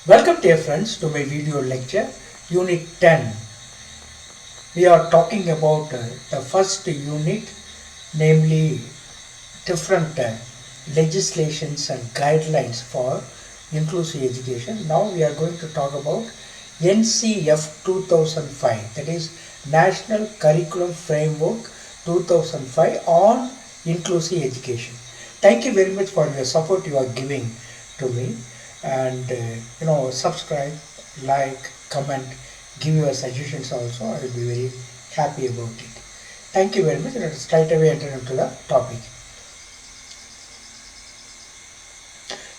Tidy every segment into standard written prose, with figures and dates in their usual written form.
Welcome dear friends to my video lecture Unit 10. We are talking about the first unit, namely different legislations and guidelines for inclusive education. Now we are going to talk about NCF 2005, that is National Curriculum Framework 2005 on inclusive education. Thank you very much for your support you are giving to me, and subscribe, like, comment, give your suggestions also. I will be very happy about it. Thank you very much. Let us straight away enter into the topic.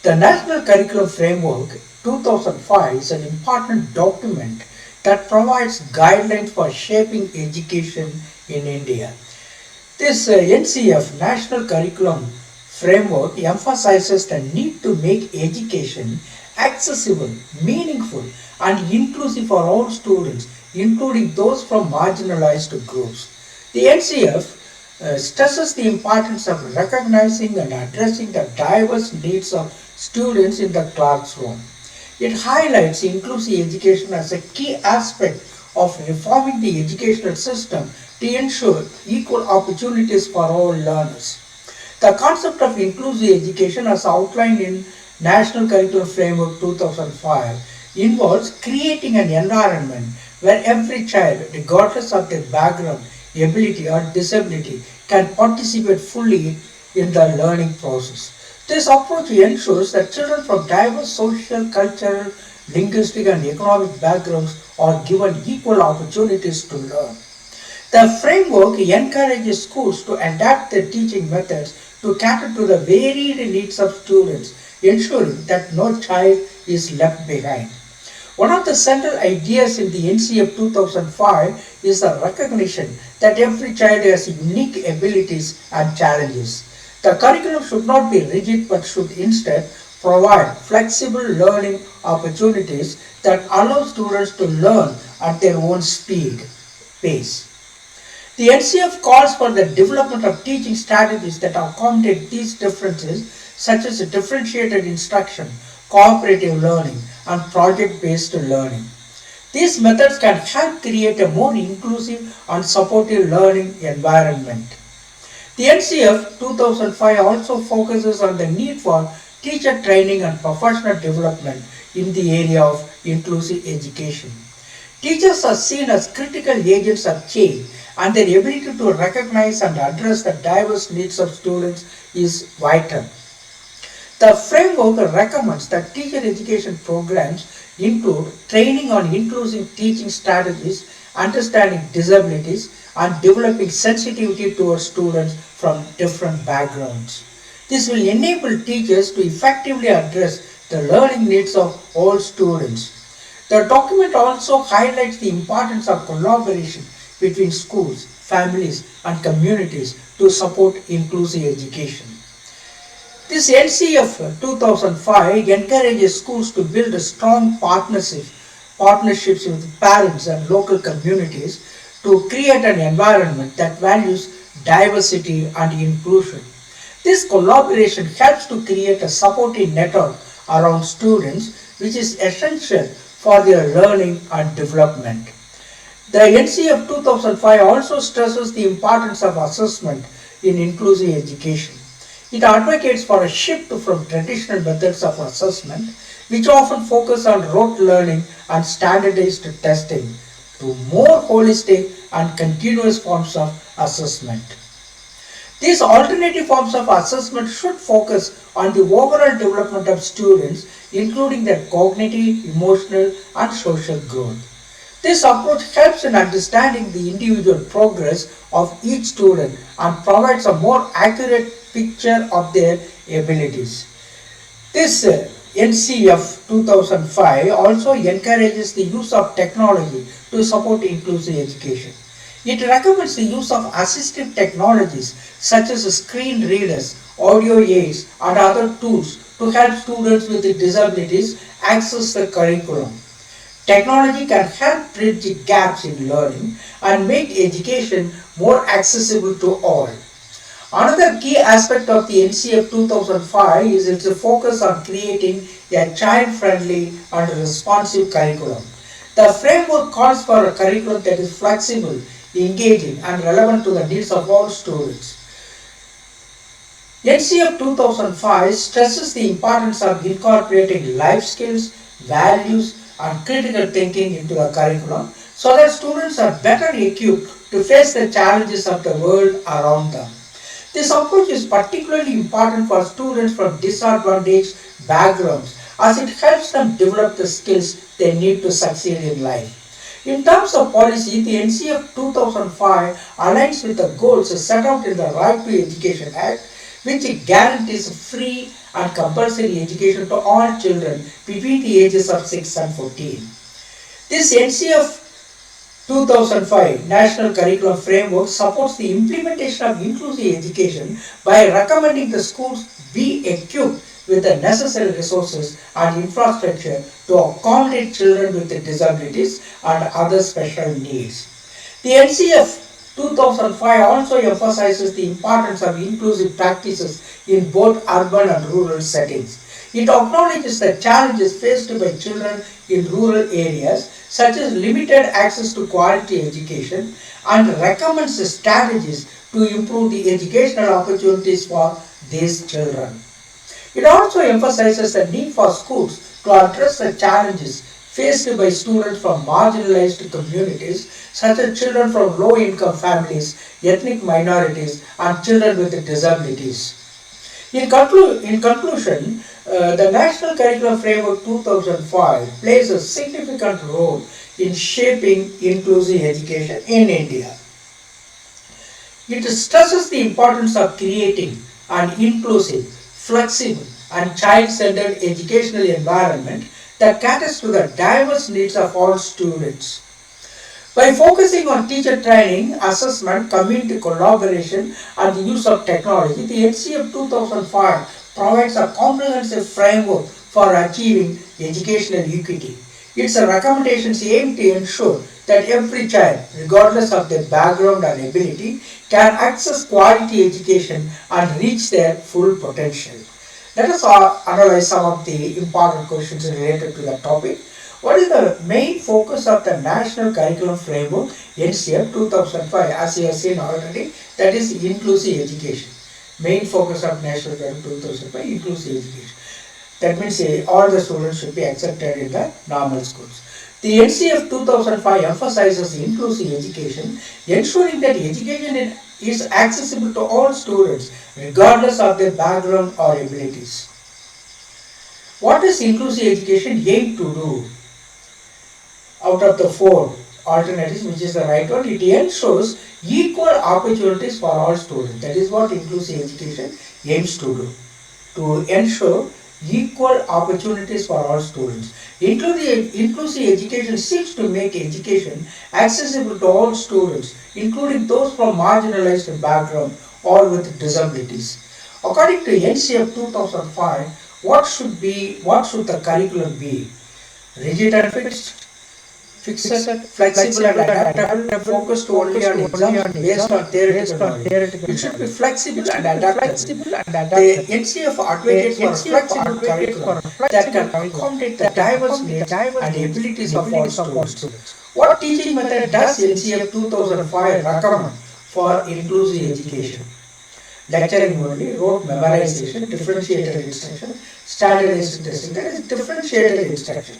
The National Curriculum Framework 2005 is an important document that provides guidelines for shaping education in India. This NCF, National Curriculum Framework, emphasizes the need to make education accessible, meaningful, and inclusive for all students, including those from marginalized groups. The NCF stresses the importance of recognizing and addressing the diverse needs of students in the classroom. It highlights inclusive education as a key aspect of reforming the educational system to ensure equal opportunities for all learners. The concept of inclusive education, as outlined in National Curriculum Framework 2005, involves creating an environment where every child, regardless of their background, ability or disability, can participate fully in the learning process. This approach ensures that children from diverse social, cultural, linguistic and economic backgrounds are given equal opportunities to learn. The framework encourages schools to adapt their teaching methods to cater to the varied needs of students, ensuring that no child is left behind. One of the central ideas in the NCF 2005 is the recognition that every child has unique abilities and challenges. The curriculum should not be rigid but should instead provide flexible learning opportunities that allow students to learn at their own pace. The NCF calls for the development of teaching strategies that accommodate these differences, such as differentiated instruction, cooperative learning, and project-based learning. These methods can help create a more inclusive and supportive learning environment. The NCF 2005 also focuses on the need for teacher training and professional development in the area of inclusive education. Teachers are seen as critical agents of change, and their ability to recognize and address the diverse needs of students is vital. The framework recommends that teacher education programs include training on inclusive teaching strategies, understanding disabilities, and developing sensitivity towards students from different backgrounds. This will enable teachers to effectively address the learning needs of all students. The document also highlights the importance of collaboration between schools, families, and communities to support inclusive education. This NCF 2005 encourages schools to build a strong partnerships with parents and local communities to create an environment that values diversity and inclusion. This collaboration helps to create a supportive network around students, which is essential for their learning and development. The NCF 2005 also stresses the importance of assessment in inclusive education. It advocates for a shift from traditional methods of assessment, which often focus on rote learning and standardized testing, to more holistic and continuous forms of assessment. These alternative forms of assessment should focus on the overall development of students, including their cognitive, emotional, and social growth. This approach helps in understanding the individual progress of each student and provides a more accurate picture of their abilities. This NCF 2005 also encourages the use of technology to support inclusive education. It recommends the use of assistive technologies such as screen readers, audio aids, and other tools to help students with disabilities access the curriculum. Technology can help bridge gaps in learning and make education more accessible to all. Another key aspect of the NCF 2005 is its focus on creating a child-friendly and responsive curriculum. The framework calls for a curriculum that is flexible, engaging, and relevant to the needs of all students. NCF 2005 stresses the importance of incorporating life skills, values, and critical thinking into the curriculum so that students are better equipped to face the challenges of the world around them. This approach is particularly important for students from disadvantaged backgrounds as it helps them develop the skills they need to succeed in life. In terms of policy, the NCF 2005 aligns with the goals set out in the Right to Education Act, which guarantees free and compulsory education to all children between the ages of 6 and 14. This NCF 2005 National Curriculum Framework supports the implementation of inclusive education by recommending the schools be equipped with the necessary resources and infrastructure to accommodate children with disabilities and other special needs. The NCF 2005 also emphasizes the importance of inclusive practices in both urban and rural settings. It acknowledges the challenges faced by children in rural areas, such as limited access to quality education, and recommends strategies to improve the educational opportunities for these children. It also emphasizes the need for schools to address the challenges faced by students from marginalized communities, such as children from low-income families, ethnic minorities, and children with disabilities. In conclusion, the National Curriculum Framework 2005 plays a significant role in shaping inclusive education in India. It stresses the importance of creating an inclusive, flexible, and child-centered educational environment that caters to the diverse needs of all students. By focusing on teacher training, assessment, community collaboration, and the use of technology, the NCF 2005 provides a comprehensive framework for achieving educational equity. Its recommendations aim to ensure that every child, regardless of their background and ability, can access quality education and reach their full potential. Let us analyze some of the important questions related to the topic. What is the main focus of the National Curriculum Framework NCF 2005? As you have seen already, that is inclusive education. Main focus of National Curriculum 2005, inclusive education. That means all the students should be accepted in the normal schools. The NCF 2005 emphasizes inclusive education, ensuring that education is accessible to all students, regardless of their background or abilities. What does inclusive education aim to do? Out of the four alternatives, which is the right one, it ensures equal opportunities for all students. That is what inclusive education aims to do. To ensure equal opportunities for all students. Inclusive education seeks to make education accessible to all students, including those from marginalized background or with disabilities. According to NCF 2005, what should the curriculum be? Rigid and fixed, flexible and adaptable, focused only on exams based on theoretical knowledge. It should be flexible and adaptable. The NCF advocates for a flexible curriculum that can accommodate the diverse needs and abilities of all students. What teaching method does NCF 2005 recommend for inclusive education? Lecturing only, rote memorization, differentiated instruction, standardized testing. That is differentiated instruction.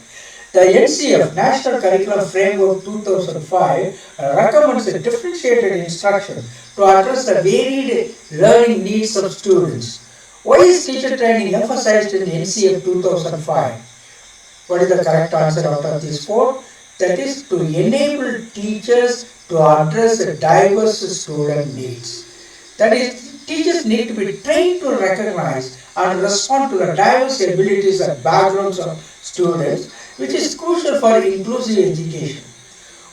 The NCF National Curriculum Framework 2005 recommends a differentiated instruction to address the varied learning needs of students. Why is teacher training emphasized in NCF 2005? What is the correct answer out of these four? That is to enable teachers to address the diverse student needs. That is, teachers need to be trained to recognize and respond to the diverse abilities and backgrounds of students, which is crucial for inclusive education.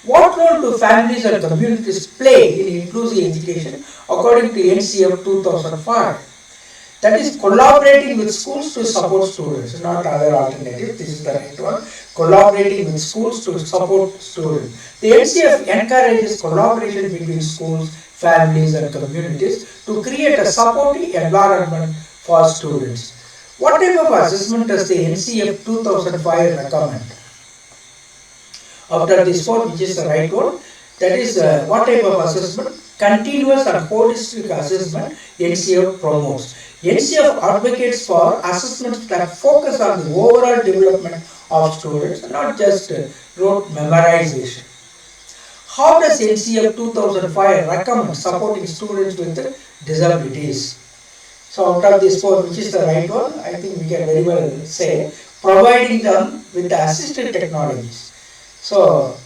What role do families and communities play in inclusive education according to NCF 2005? That is collaborating with schools to support students, not other alternatives. This is the right one. Collaborating with schools to support students. The NCF encourages collaboration between schools, families and communities to create a supportive environment for students. What type of assessment does the NCF 2005 recommend? After this four, which is the right one, that is what type of assessment? Continuous and holistic assessment NCF promotes. NCF advocates for assessments that focus on the overall development of students, not just rote memorization. How does NCF 2005 recommend supporting students with disabilities? So out of these four, which is the right one? I think we can very well say providing them with the assistive technologies. So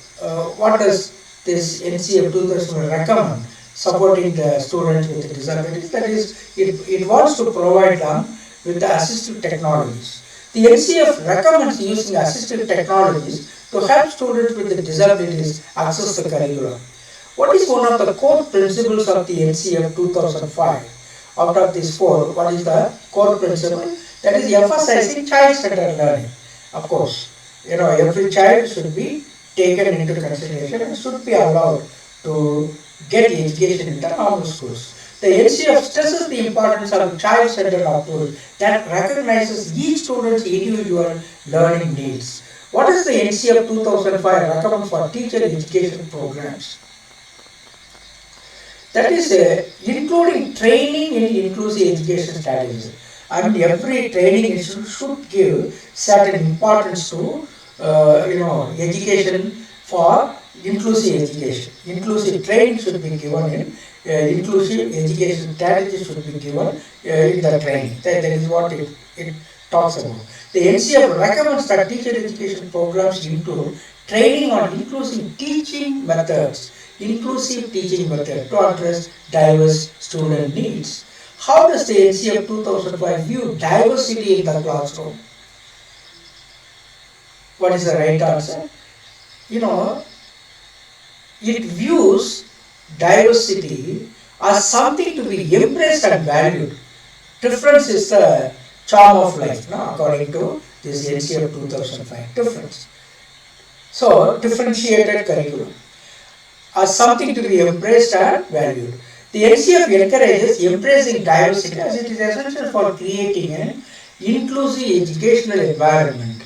what does this NCF 2005 recommend supporting the students with disabilities? That is, it wants to provide them with the assistive technologies. The NCF recommends using assistive technologies to help students with disabilities access the curriculum. What is one of the core principles of the NCF 2005? Out of these four, what is the core principle? That is emphasizing child-centered learning. Of course, every child should be taken into consideration and should be allowed to get education in the normal schools. The NCF stresses the importance of child-centered approach that recognizes each student's individual learning needs. What does the NCF 2005 recommend for teacher education programs? That is including training in inclusive education strategies. And every training institute should give certain importance to education for inclusive education. Inclusive training should be given in inclusive education strategies should be given in the training. That is what it talks about. The NCF recommends that teacher education programs include training on inclusive teaching methods to address diverse student needs. How does the NCF 2005 view diversity in the classroom? What is the right answer? It views diversity as something to be embraced and valued. Difference is the charm of life, according to this NCF 2005. Difference. So, differentiated curriculum as something to be embraced and valued. The NCF encourages embracing diversity as it is essential for creating an inclusive educational environment.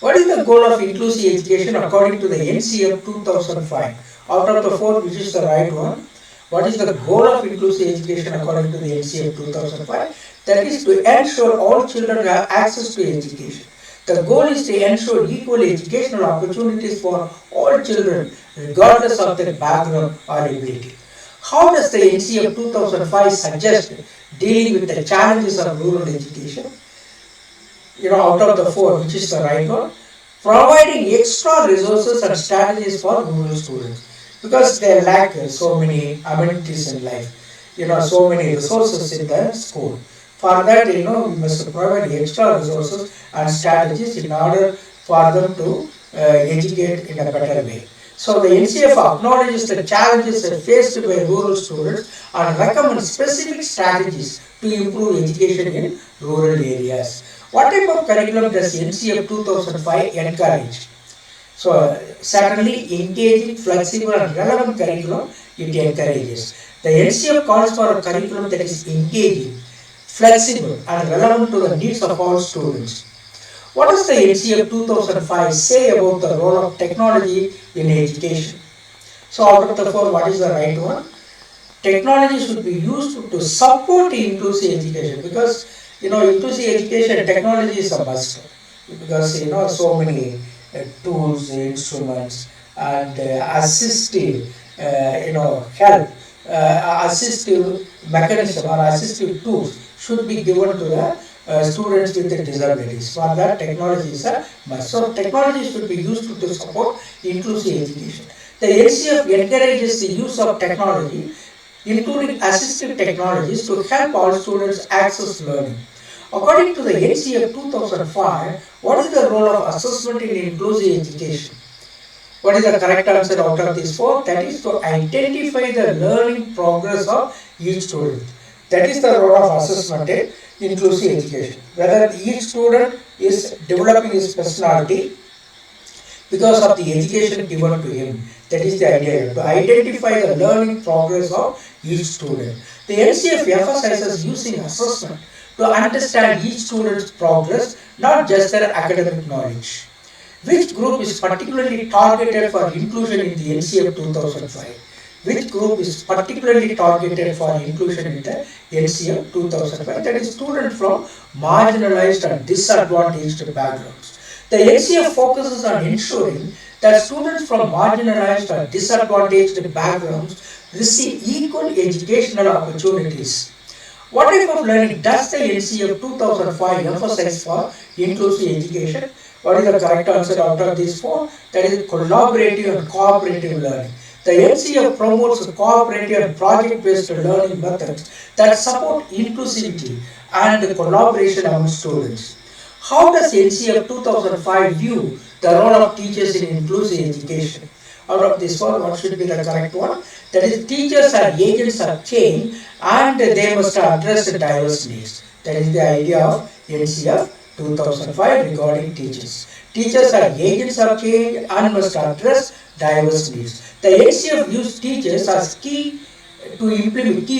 What is the goal of inclusive education according to the NCF 2005? Out of the four, which is the right one? What is the goal of inclusive education according to the NCF 2005? That is to ensure all children have access to education. The goal is to ensure equal educational opportunities for all children, regardless of their background or ability. How does the NCF 2005 suggest dealing with the challenges of rural education? Out of the four, which is the right one? Providing extra resources and strategies for rural students, because they lack so many amenities in life, so many resources in the school. For that, we must provide extra resources and strategies in order for them to educate in a better way. So the NCF acknowledges the challenges faced by rural students and recommends specific strategies to improve education in rural areas. What type of curriculum does NCF 2005 encourage? So certainly engaging, flexible and relevant curriculum it encourages. The NCF calls for a curriculum that is engaging, flexible and relevant to the needs of all students. What does the NCF 2005 say about the role of technology in education? So out of the four, what is the right one? Technology should be used to support inclusive education, because inclusive education technology is a must, because so many tools, instruments and assistive help, assistive mechanism or assistive tools should be given to the students with disabilities. For that, technology is a must. So technology should be used to support inclusive education. The NCF encourages the use of technology, including assistive technologies, to help all students access learning. According to the NCF 2005, what is the role of assessment in inclusive education? What is the correct answer out of these four? That is to identify the learning progress of each student. That is the role of assessment in inclusive education. Whether each student is developing his personality, because of the education given to him. That is the idea, to identify the learning progress of each student. The NCF emphasizes using assessment to understand each student's progress, not just their academic knowledge. Which group is particularly targeted for inclusion in the NCF 2005? Which group is particularly targeted for inclusion in the NCF 2005? That is students from marginalized and disadvantaged backgrounds. The NCF focuses on ensuring that students from marginalized and disadvantaged backgrounds receive equal educational opportunities. What type of learning does the NCF 2005 emphasize for inclusive education? What is the correct answer out of these four? That is collaborative and cooperative learning. The NCF promotes cooperative and project-based learning methods that support inclusivity and collaboration among students. How does NCF 2005 view the role of teachers in inclusive education? Out of this one, what should be the correct one? That is, teachers are agents of change and they must address the diverse needs. That is the idea of NCF 2005 regarding teachers. Teachers are agents of change and must address diverse needs. The NCF views teachers as key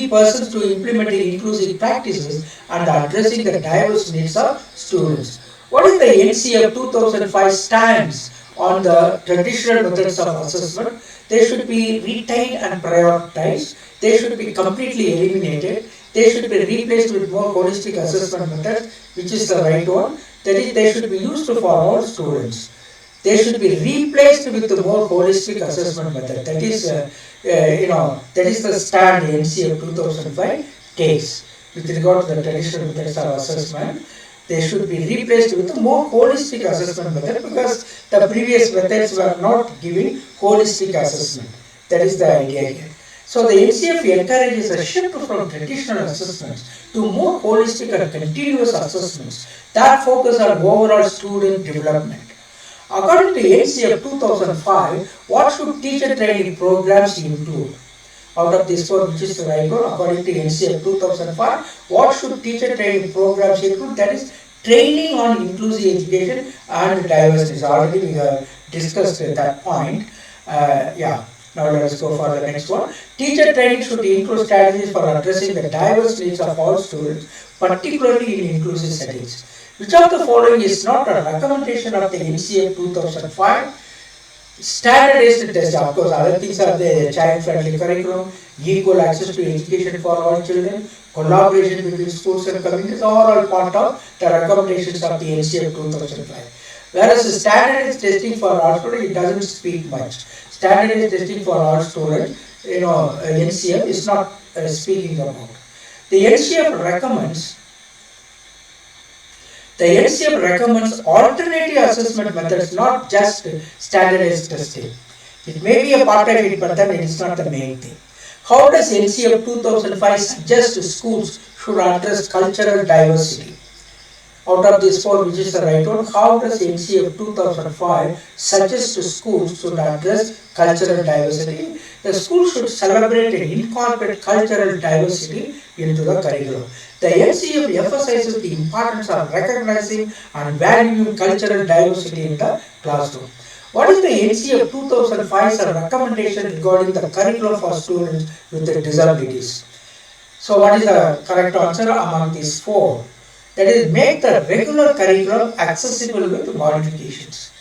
persons to implementing inclusive practices and addressing the diverse needs of students. What is the NCF 2005 stance on the traditional methods of assessment? They should be retained and prioritized. They should be completely eliminated. They should be replaced with more holistic assessment methods, which is the right one. That is, they should be used for all students. They should be replaced with the more holistic assessment method. That is, that is the stand NCF 2005 takes with regard to the traditional methods of assessment. They should be replaced with a more holistic assessment method because the previous methods were not giving holistic assessment. That is the idea here. So the NCF encourages a shift from traditional assessments to more holistic and continuous assessments that focus on overall student development. According to NCF 2005, what should teacher training programs include? Out of this one, which is the right one, according to NCF 2005, what should teacher training programs include? That is, training on inclusive education and diversity. Already we have discussed that point. Now let us go for the next one. Teacher training should include strategies for addressing the diverse needs of all students, particularly in inclusive settings. Which of the following is not a recommendation of the NCF 2005? Standardized test, of course, other things are the child-friendly curriculum, equal access to education for all children, collaboration between schools and communities are all part of the recommendations of the NCF 2005. Whereas the standardized testing for all students, it doesn't speak much. Standardized testing for all students, NCF is not speaking about. The NCF recommends alternative assessment methods, not just standardized testing. It may be a part of it, but then it is not the main thing. How does NCF 2005 suggest schools should address cultural diversity? Out of this four, which is the right one, how does NCF 2005 suggest schools should address cultural diversity? The school should celebrate and incorporate cultural diversity into the curriculum. The NCF emphasizes the importance of recognizing and valuing cultural diversity in the classroom. What is the NCF 2005's recommendation regarding the curriculum for students with disabilities? So what is the correct answer among these four? That is, make the regular curriculum accessible with modifications.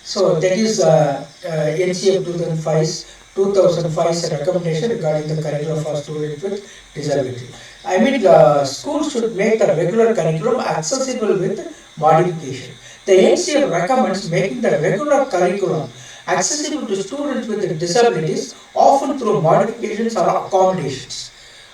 So that is NCF 2005's recommendation regarding the curriculum for students with disability. I mean, the schools should make the regular curriculum accessible with modification. The NCF recommends making the regular curriculum accessible to students with disabilities, often through modifications or accommodations.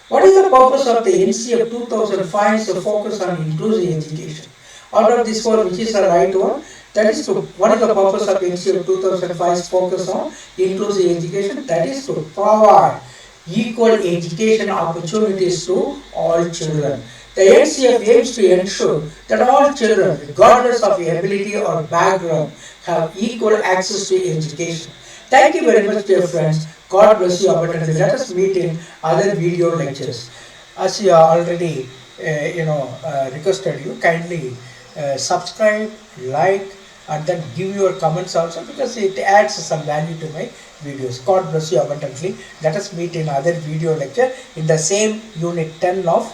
What is the purpose of the NCF 2005's focus on inclusive education? Out of this one, which is the right one? That is what is the purpose of NCF 2005's focus on inclusive education? That is to provide equal education opportunities to all children. The NCF aims to ensure that all children, regardless of ability or background, have equal access to education. Thank you very much, dear friends. God bless you abundantly. Let us meet in other video lectures. As you already requested you, kindly subscribe, like and then give your comments also, because it adds some value to my videos. God bless you abundantly. Let us meet in other video lecture in the same unit 10 of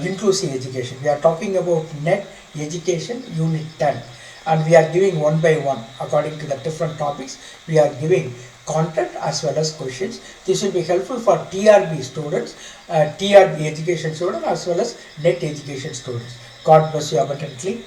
inclusive education. We are talking about net education unit 10, and we are giving one by one according to the different topics. We are giving content as well as questions. This will be helpful for TRB students, TRB education students, as well as net education students. God bless you abundantly.